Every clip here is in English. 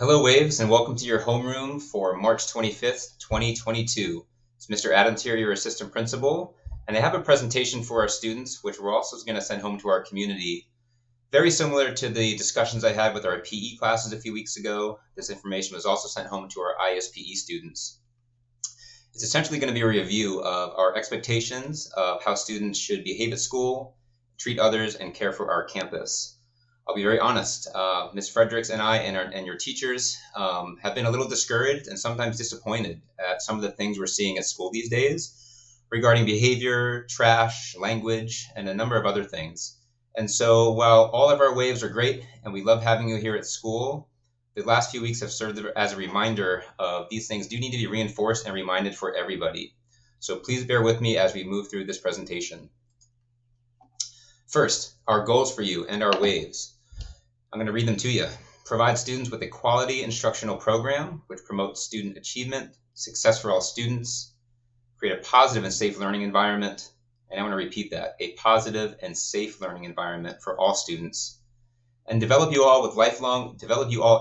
Hello Waves and welcome to your homeroom for March 25th, 2022. It's Mr. Adams here, your assistant principal, and I have a presentation for our students which we're also going to send home to our community. Very similar to the discussions I had with our PE classes a few weeks ago, this information was also sent home to our ISPE students. It's essentially going to be a review of our expectations of how students should behave at school, treat others, and care for our campus. I'll be very honest, Ms. Fredericks and I and your teachers have been a little discouraged and sometimes disappointed at some of the things we're seeing at school these days regarding behavior, trash, language, and a number of other things. And so while all of our waves are great and we love having you here at school, the last few weeks have served as a reminder of these things do need to be reinforced and reminded for everybody. So please bear with me as we move through this presentation. First, our goals for you and our waves. I'm going to read them to you. Provide students with a quality instructional program which promotes student achievement, success for all students, create a positive and safe learning environment, and I want to repeat that, a positive and safe learning environment for all students, and develop you all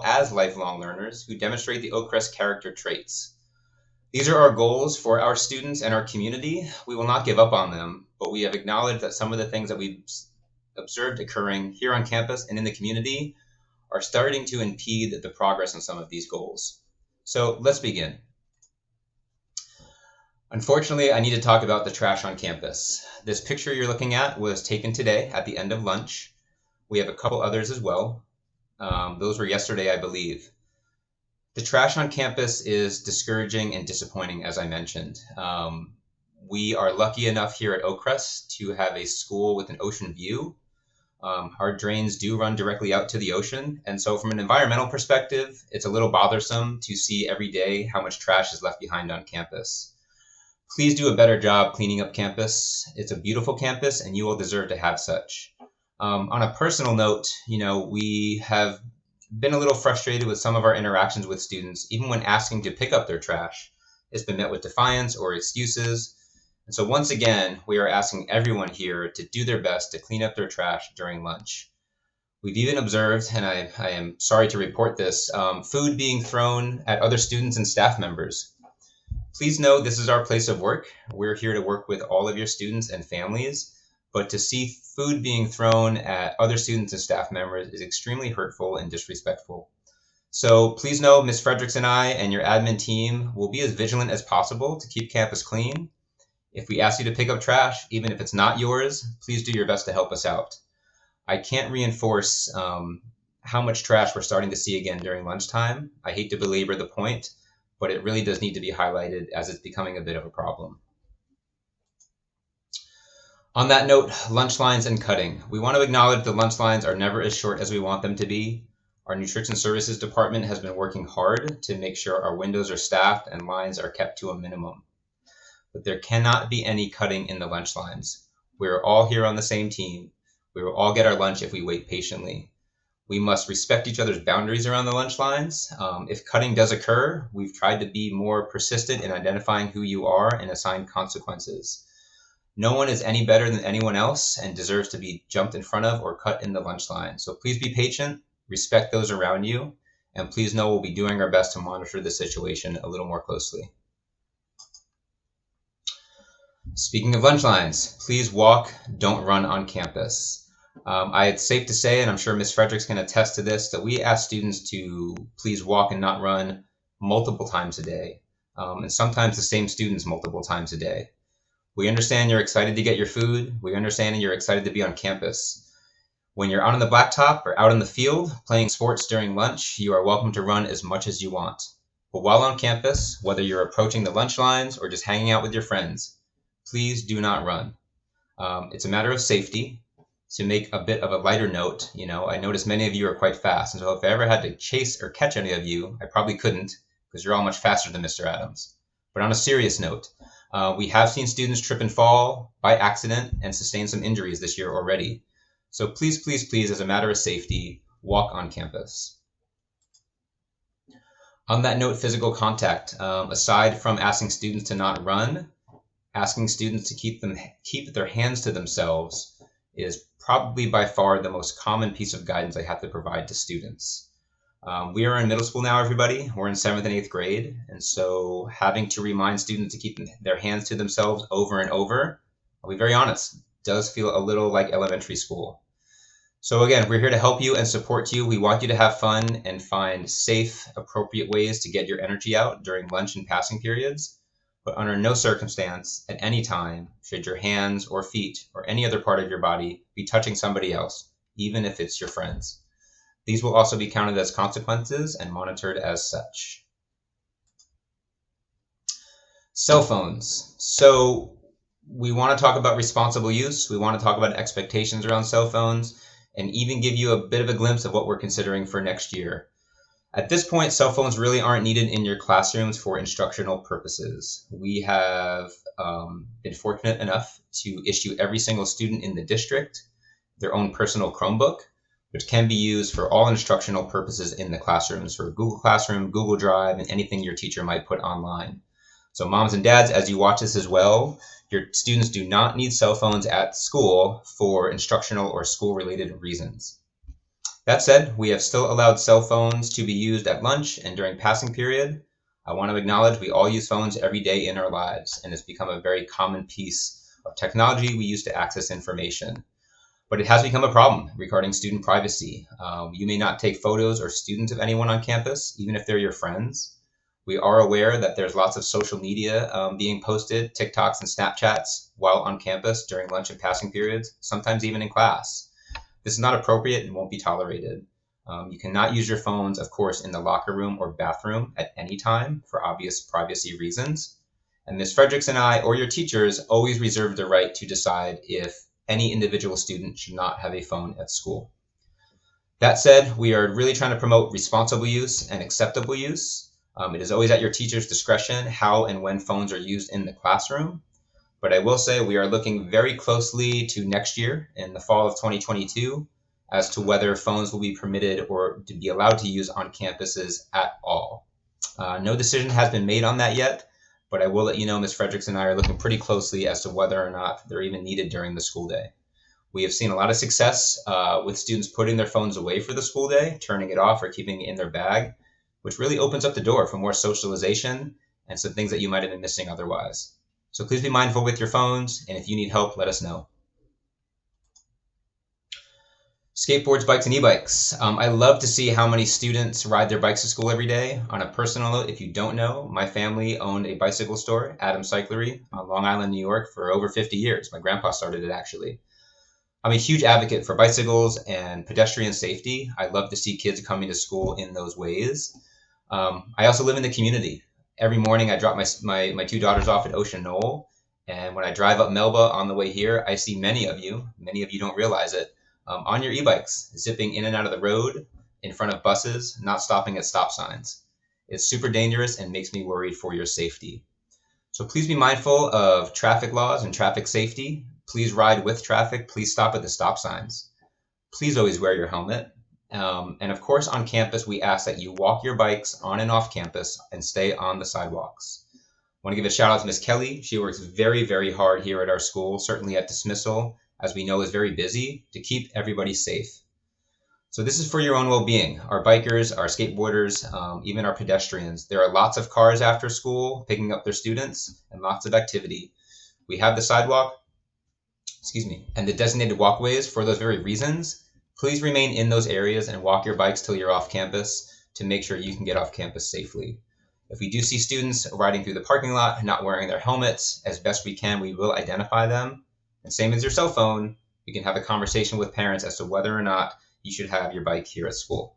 as lifelong learners who demonstrate the OCREST character traits. These are our goals for our students and our community. We will not give up on them, but we have acknowledged that some of the things that we've observed occurring here on campus and in the community are starting to impede the progress on some of these goals. So let's begin. Unfortunately, I need to talk about the trash on campus. This picture you're looking at was taken today at the end of lunch. We have a couple others as well. Those were yesterday, I believe. The trash on campus is discouraging and disappointing, as I mentioned. We are lucky enough here at OCREST to have a school with an ocean view. Our drains do run directly out to the ocean, and so from an environmental perspective, it's a little bothersome to see every day how much trash is left behind on campus. Please do a better job cleaning up campus. It's a beautiful campus, and you will deserve to have such. On a personal note, we have been a little frustrated with some of our interactions with students, even when asking to pick up their trash. It's been met with defiance or excuses. And so once again, we are asking everyone here to do their best to clean up their trash during lunch. We've even observed, and I am sorry to report this, food being thrown at other students and staff members. Please know this is our place of work. We're here to work with all of your students and families, but to see food being thrown at other students and staff members is extremely hurtful and disrespectful. So please know Ms. Fredericks and I and your admin team will be as vigilant as possible to keep campus clean. If we ask you to pick up trash, even if it's not yours, please do your best to help us out. I can't reinforce how much trash we're starting to see again during lunchtime. I hate to belabor the point, but it really does need to be highlighted as it's becoming a bit of a problem. On that note, lunch lines and cutting. We want to acknowledge the lunch lines are never as short as we want them to be. Our Nutrition Services Department has been working hard to make sure our windows are staffed and lines are kept to a minimum. But there cannot be any cutting in the lunch lines. We're all here on the same team. We will all get our lunch if we wait patiently. We must respect each other's boundaries around the lunch lines. If cutting does occur, we've tried to be more persistent in identifying who you are and assign consequences. No one is any better than anyone else and deserves to be jumped in front of or cut in the lunch line. So please be patient, respect those around you, and please know we'll be doing our best to monitor the situation a little more closely. Speaking of lunch lines, please walk, don't run on campus. It's safe to say, and I'm sure Ms. Fredericks can attest to this, that we ask students to please walk and not run multiple times a day, and sometimes the same students multiple times a day. We understand you're excited to get your food. We understand you're excited to be on campus. When you're out on the blacktop or out in the field playing sports during lunch, you are welcome to run as much as you want. But while on campus, whether you're approaching the lunch lines or just hanging out with your friends, please do not run. It's a matter of safety. To make a bit of a lighter note, I notice many of you are quite fast, and so if I ever had to chase or catch any of you, I probably couldn't because you're all much faster than Mr. Adams. But on a serious note, we have seen students trip and fall by accident and sustain some injuries this year already. So please, please, please, as a matter of safety, walk on campus. On that note, physical contact. Aside from asking students to not run, asking students to keep their hands to themselves is probably by far the most common piece of guidance I have to provide to students. We are in middle school now, everybody. We're in 7th and 8th grade. And so having to remind students to keep their hands to themselves over and over, I'll be very honest, does feel a little like elementary school. So again, we're here to help you and support you. We want you to have fun and find safe, appropriate ways to get your energy out during lunch and passing periods. But under no circumstance, at any time, should your hands or feet or any other part of your body be touching somebody else, even if it's your friends. These will also be counted as consequences and monitored as such. Cell phones. So we want to talk about responsible use. We want to talk about expectations around cell phones and even give you a bit of a glimpse of what we're considering for next year. At this point, cell phones really aren't needed in your classrooms for instructional purposes. We have been fortunate enough to issue every single student in the district their own personal Chromebook, which can be used for all instructional purposes in the classrooms, for Google Classroom, Google Drive, and anything your teacher might put online. So moms and dads, as you watch this as well, your students do not need cell phones at school for instructional or school-related reasons. That said, we have still allowed cell phones to be used at lunch and during passing period. I want to acknowledge we all use phones every day in our lives, and it's become a very common piece of technology we use to access information. But it has become a problem regarding student privacy. You may not take photos or students of anyone on campus, even if they're your friends. We are aware that there's lots of social media being posted, TikToks and Snapchats, while on campus during lunch and passing periods, sometimes even in class. This is not appropriate and won't be tolerated. You cannot use your phones, of course, in the locker room or bathroom at any time for obvious privacy reasons. And Ms. Fredericks and I, or your teachers, always reserve the right to decide if any individual student should not have a phone at school. That said, we are really trying to promote responsible use and acceptable use. It is always at your teacher's discretion how and when phones are used in the classroom. But I will say we are looking very closely to next year in the fall of 2022 as to whether phones will be permitted or to be allowed to use on campuses at all. No decision has been made on that yet, but I will let you know Ms. Fredericks and I are looking pretty closely as to whether or not they're even needed during the school day. We have seen a lot of success with students putting their phones away for the school day, turning it off or keeping it in their bag, which really opens up the door for more socialization and some things that you might have been missing otherwise. So please be mindful with your phones, and if you need help, let us know. Skateboards, bikes, and e-bikes. I love to see how many students ride their bikes to school every day. On a personal note, if you don't know, my family owned a bicycle store, Adam Cyclery, on Long Island, New York, for over 50 years. My grandpa started it, actually. I'm a huge advocate for bicycles and pedestrian safety. I love to see kids coming to school in those ways. I also live in the community. Every morning I drop my two daughters off at Ocean Knoll, and when I drive up Melba on the way here, I see many of you don't realize it, on your e-bikes, zipping in and out of the road, in front of buses, not stopping at stop signs. It's super dangerous and makes me worried for your safety. So please be mindful of traffic laws and traffic safety. Please ride with traffic. Please stop at the stop signs. Please always wear your helmet. And of course, on campus, we ask that you walk your bikes on and off campus and stay on the sidewalks. I want to give a shout out to Ms. Kelly. She works very, very hard here at our school, certainly at dismissal, as we know is very busy, to keep everybody safe. So this is for your own well-being. Our bikers, our skateboarders, even our pedestrians. There are lots of cars after school picking up their students and lots of activity. We have the sidewalk, and the designated walkways for those very reasons. Please remain in those areas and walk your bikes till you're off campus to make sure you can get off campus safely. If we do see students riding through the parking lot not wearing their helmets, as best we can, we will identify them. And same as your cell phone, we can have a conversation with parents as to whether or not you should have your bike here at school.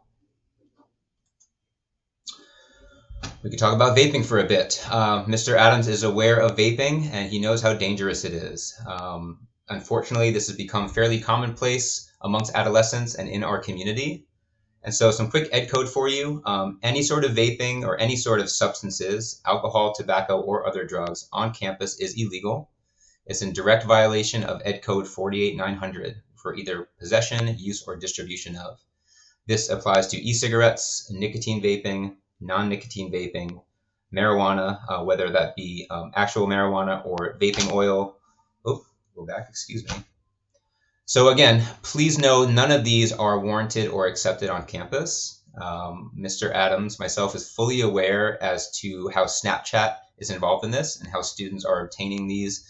We can talk about vaping for a bit. Mr. Adams is aware of vaping and he knows how dangerous it is. Unfortunately, this has become fairly commonplace amongst adolescents and in our community. And so some quick ed code for you. Any sort of vaping or any sort of substances, alcohol, tobacco, or other drugs on campus is illegal. It's in direct violation of ed code 48900 for either possession, use, or distribution of. This applies to e-cigarettes, nicotine vaping, non-nicotine vaping, marijuana, whether that be actual marijuana or vaping oil. Go back, excuse me. So again, please know none of these are warranted or accepted on campus. Mr. Adams, myself, is fully aware as to how Snapchat is involved in this and how students are obtaining these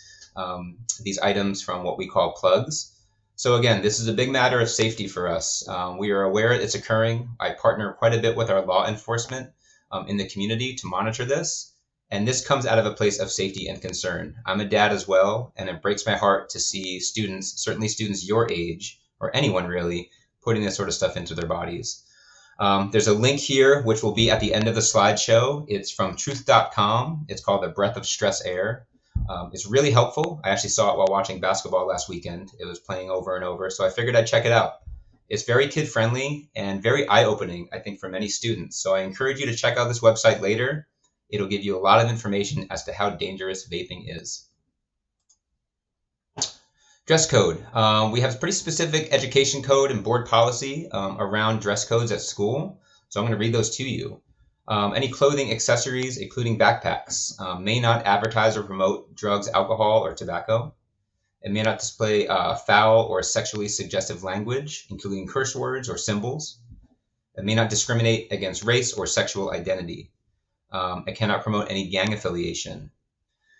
items from what we call plugs. So again, this is a big matter of safety for us. We are aware it's occurring. I partner quite a bit with our law enforcement in the community to monitor this. And this comes out of a place of safety and concern. I'm a dad as well, and it breaks my heart to see students, certainly students your age, or anyone really, putting this sort of stuff into their bodies. There's a link here, which will be at the end of the slideshow. It's from truth.com. It's called The Breath of Stress Air. It's really helpful. I actually saw it while watching basketball last weekend. It was playing over and over, so I figured I'd check it out. It's very kid-friendly and very eye-opening, I think, for many students. So I encourage you to check out this website later. It'll give you a lot of information as to how dangerous vaping is. Dress code. We have a pretty specific education code and board policy around dress codes at school. So I'm going to read those to you. Any clothing, accessories, including backpacks, may not advertise or promote drugs, alcohol, or tobacco. It may not display foul or sexually suggestive language, including curse words or symbols. It may not discriminate against race or sexual identity. It cannot promote any gang affiliation.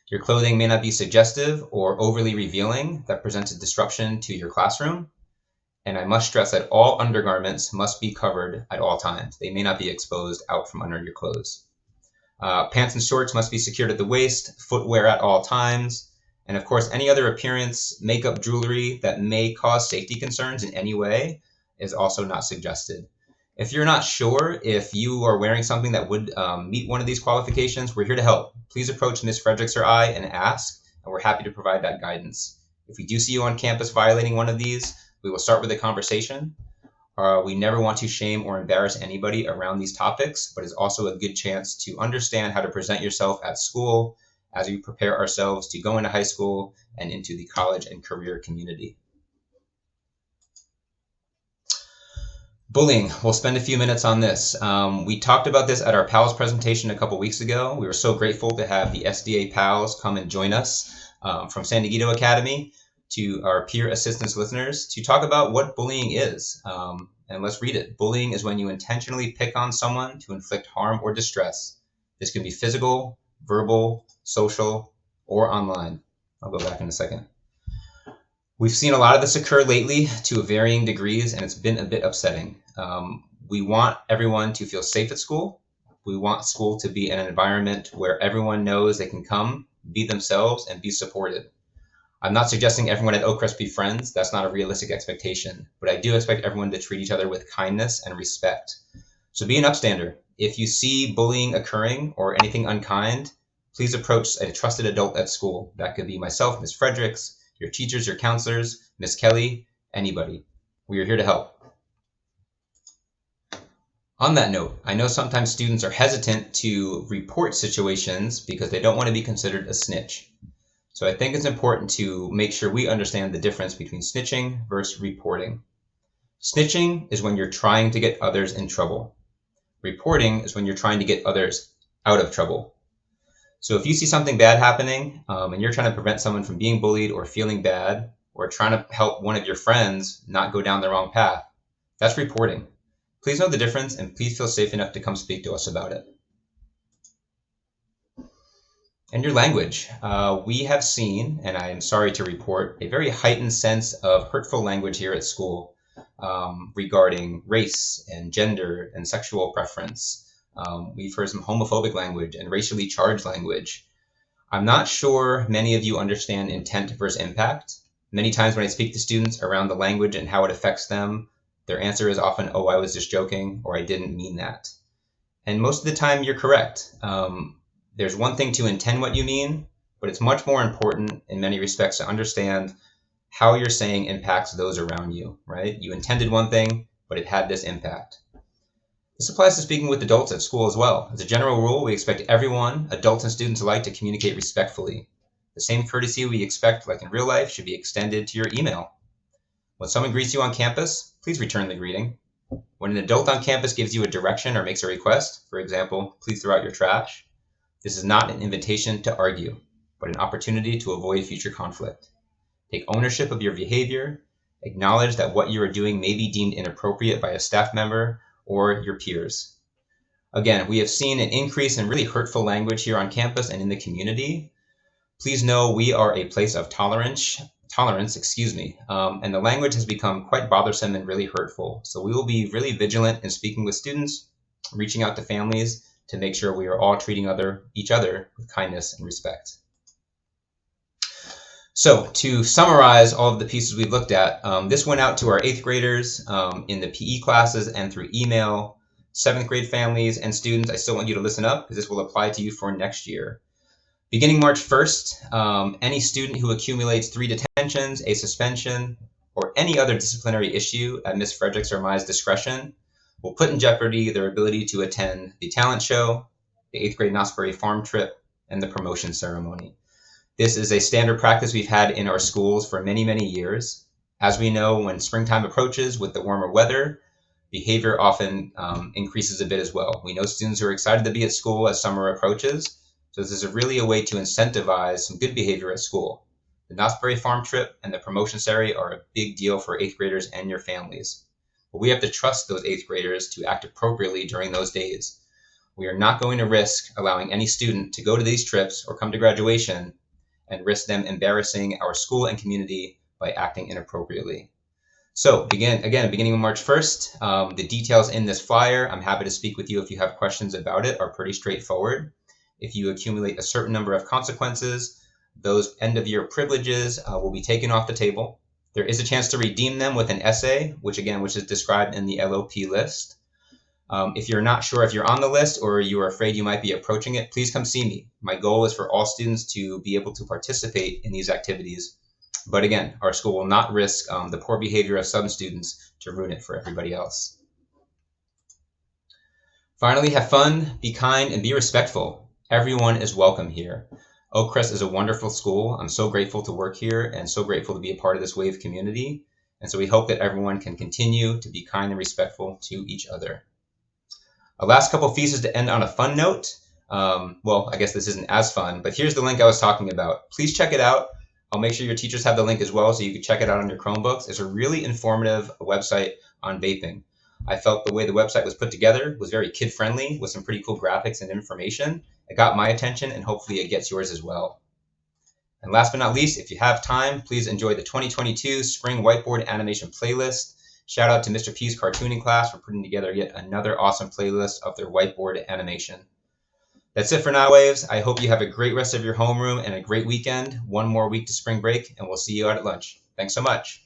Your clothing may not be suggestive or overly revealing that presents a disruption to your classroom. And I must stress that all undergarments must be covered at all times. They may not be exposed out from under your clothes. Pants and shorts must be secured at the waist, footwear at all times. And of course, any other appearance, makeup, jewelry that may cause safety concerns in any way is also not suggested. If you're not sure if you are wearing something that would meet one of these qualifications, we're here to help. Please approach Ms. Fredericks or I and ask, and we're happy to provide that guidance. If we do see you on campus violating one of these, we will start with a conversation. We never want to shame or embarrass anybody around these topics, but it's also a good chance to understand how to present yourself at school as we prepare ourselves to go into high school and into the college and career community. Bullying. We'll spend a few minutes on this. We talked about this at our PALS presentation a couple weeks ago. We were so grateful to have the SDA PALS come and join us from San Diego Academy to our peer assistance listeners to talk about what bullying is. And let's read it. Bullying is when you intentionally pick on someone to inflict harm or distress. This can be physical, verbal, social, or online. I'll go back in a second. We've seen a lot of this occur lately to varying degrees, and it's been a bit upsetting. We want everyone to feel safe at school. We want school to be an environment where everyone knows they can come, be themselves, and be supported. I'm not suggesting everyone at Oakcrest be friends. That's not a realistic expectation. But I do expect everyone to treat each other with kindness and respect. So be an upstander. If you see bullying occurring or anything unkind, please approach a trusted adult at school. That could be myself, Ms. Fredericks, your teachers, your counselors, Ms. Kelly, anybody. We are here to help. On that note, I know sometimes students are hesitant to report situations because they don't want to be considered a snitch. So I think it's important to make sure we understand the difference between snitching versus reporting. Snitching is when you're trying to get others in trouble. Reporting is when you're trying to get others out of trouble. So if you see something bad happening and you're trying to prevent someone from being bullied or feeling bad, or trying to help one of your friends not go down the wrong path, that's reporting. Please know the difference and please feel safe enough to come speak to us about it. And your language. We have seen, and I am sorry to report, a very heightened sense of hurtful language here at school regarding race and gender and sexual preference. We've heard some homophobic language and racially charged language. I'm not sure many of you understand intent versus impact. Many times when I speak to students around the language and how it affects them, their answer is often, oh, I was just joking, or I didn't mean that. And most of the time you're correct. There's one thing to intend what you mean, but it's much more important in many respects to understand how you're saying impacts those around you, right? You intended one thing, but it had this impact. This applies to speaking with adults at school as well. As a general rule, we expect everyone, adults and students alike, to communicate respectfully. The same courtesy we expect, like in real life, should be extended to your email. When someone greets you on campus, please return the greeting. When an adult on campus gives you a direction or makes a request, for example, please throw out your trash, this is not an invitation to argue, but an opportunity to avoid future conflict. Take ownership of your behavior, acknowledge that what you are doing may be deemed inappropriate by a staff member or your peers. Again, we have seen an increase in really hurtful language here on campus and in the community. Please know we are a place of tolerance, and the language has become quite bothersome and really hurtful. So we will be really vigilant in speaking with students, reaching out to families to make sure we are all treating each other with kindness and respect. So to summarize all of the pieces we've looked at, this went out to our 8th graders in the PE classes and through email. 7th grade families and students, I still want you to listen up because this will apply to you for next year. Beginning March 1st, any student who accumulates 3 detentions, a suspension, or any other disciplinary issue at Ms. Frederick's or my discretion will put in jeopardy their ability to attend the talent show, the 8th grade Knott's Berry Farm trip, and the promotion ceremony. This is a standard practice we've had in our schools for many, many years. As we know, when springtime approaches with the warmer weather, behavior often increases a bit as well. We know students who are excited to be at school as summer approaches, so this is really a way to incentivize some good behavior at school. The Knott's Berry Farm trip and the promotion ceremony are a big deal for 8th graders and your families. But we have to trust those 8th graders to act appropriately during those days. We are not going to risk allowing any student to go to these trips or come to graduation and risk them embarrassing our school and community by acting inappropriately. So beginning on March 1st, the details in this flyer, I'm happy to speak with you if you have questions about it, are pretty straightforward. If you accumulate a certain number of consequences, those end of year privileges will be taken off the table. There is a chance to redeem them with an essay, which is described in the LOP list. If you're not sure if you're on the list or you are afraid you might be approaching it, please come see me. My goal is for all students to be able to participate in these activities. But again, our school will not risk the poor behavior of some students to ruin it for everybody else. Finally, have fun, be kind, and be respectful. Everyone is welcome here. Oakcrest is a wonderful school. I'm so grateful to work here and so grateful to be a part of this WAVE community. And so we hope that everyone can continue to be kind and respectful to each other. A last couple of pieces to end on a fun note. Well, I guess this isn't as fun, but here's the link I was talking about. Please check it out. I'll make sure your teachers have the link as well so you can check it out on your Chromebooks. It's a really informative website on vaping. I felt the way the website was put together was very kid-friendly with some pretty cool graphics and information. It got my attention and hopefully it gets yours as well. And last but not least, if you have time, please enjoy the 2022 Spring Whiteboard Animation Playlist. Shout out to Mr. P's cartooning class for putting together yet another awesome playlist of their whiteboard animation. That's it for now, Waves. I hope you have a great rest of your homeroom and a great weekend. One more week to spring break, and we'll see you out at lunch. Thanks so much.